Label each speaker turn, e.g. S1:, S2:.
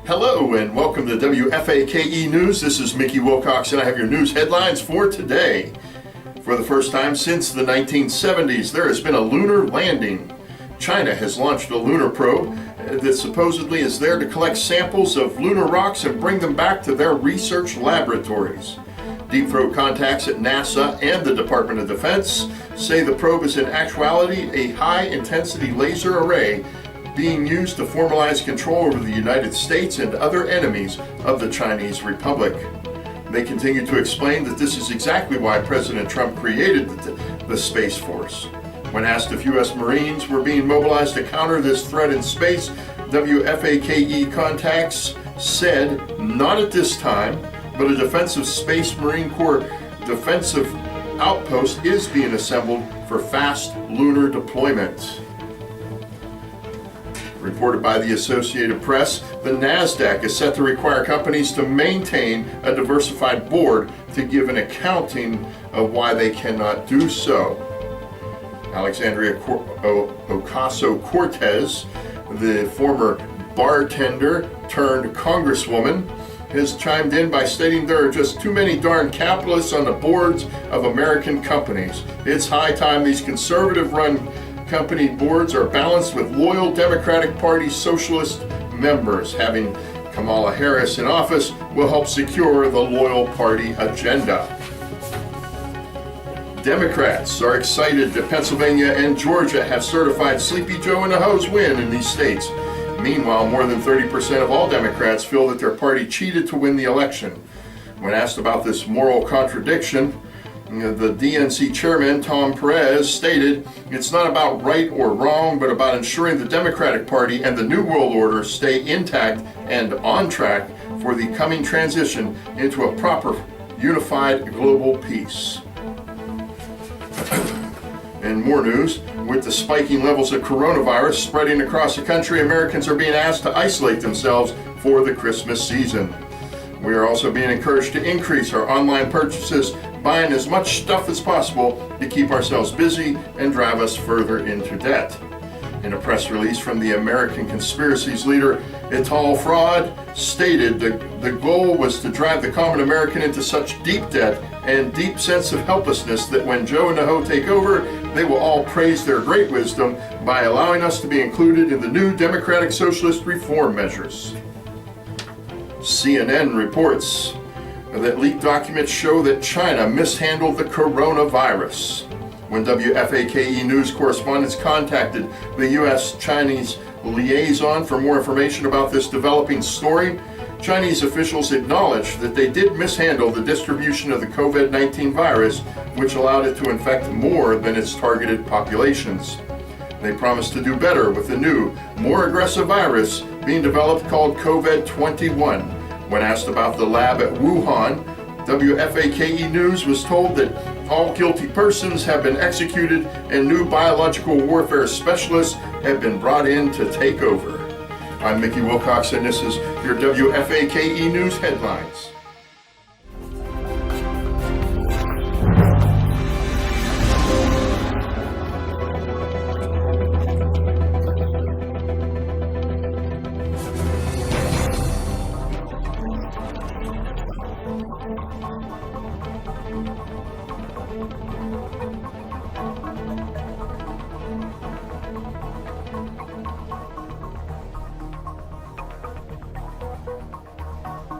S1: Hello and welcome to WFAKE News. This is Mickey Wilcox and I have your news headlines for today. For the first time since the 1970s, there has been a lunar landing. China has launched a lunar probe that supposedly is there to collect samples of lunar rocks and bring them back to their research laboratories. Deep Throat contacts at NASA and the Department of Defense say the probe is in actuality a high-intensity laser array being used to formalize control over the United States and other enemies of the Chinese Republic. They continue to explain that this is exactly why President Trump created the Space Force. When asked if U.S. Marines were being mobilized to counter this threat in space, WFAKE contacts said, not at this time, but a defensive Space Marine Corps defensive outpost is being assembled for fast lunar deployment. Reported by the Associated Press, the NASDAQ is set to require companies to maintain a diversified board to give an accounting of why they cannot do so. Alexandria Ocasio-Cortez, the former bartender turned congresswoman, has chimed in by stating there are just too many darn capitalists on the boards of American companies. It's high time these conservative-run company boards are balanced with loyal Democratic Party socialist members. Having Kamala Harris in office will help secure the loyal party agenda. Democrats are excited that Pennsylvania and Georgia have certified Sleepy Joe and the Hose win in these states. Meanwhile, more than 30% of all Democrats feel that their party cheated to win the election. When asked about this moral contradiction, the DNC chairman, Tom Perez, stated, "It's not about right or wrong, but about ensuring the Democratic Party and the New World Order stay intact and on track for the coming transition into a proper, unified global peace." In more news, with the spiking levels of coronavirus spreading across the country, Americans are being asked to isolate themselves for the Christmas season. We are also being encouraged to increase our online purchases, buying as much stuff as possible to keep ourselves busy and drive us further into debt. In a press release from the American Conspiracies leader, Ital Fraud stated the goal was to drive the common American into such deep debt and deep sense of helplessness that when Joe and the Ho take over, they will all praise their great wisdom by allowing us to be included in the new Democratic Socialist reform measures. CNN reports that leaked documents show that China mishandled the coronavirus. When WFAKE News correspondents contacted the U.S.-Chinese liaison for more information about this developing story, Chinese officials acknowledged that they did mishandle the distribution of the COVID-19 virus, which allowed it to infect more than its targeted populations. They promised to do better with the new, more aggressive virus being developed called COVID-21. When asked about the lab at Wuhan, WFAKE News was told that all guilty persons have been executed and new biological warfare specialists have been brought in to take over. I'm Mickey Wilcox and this is your WFAKE News headlines.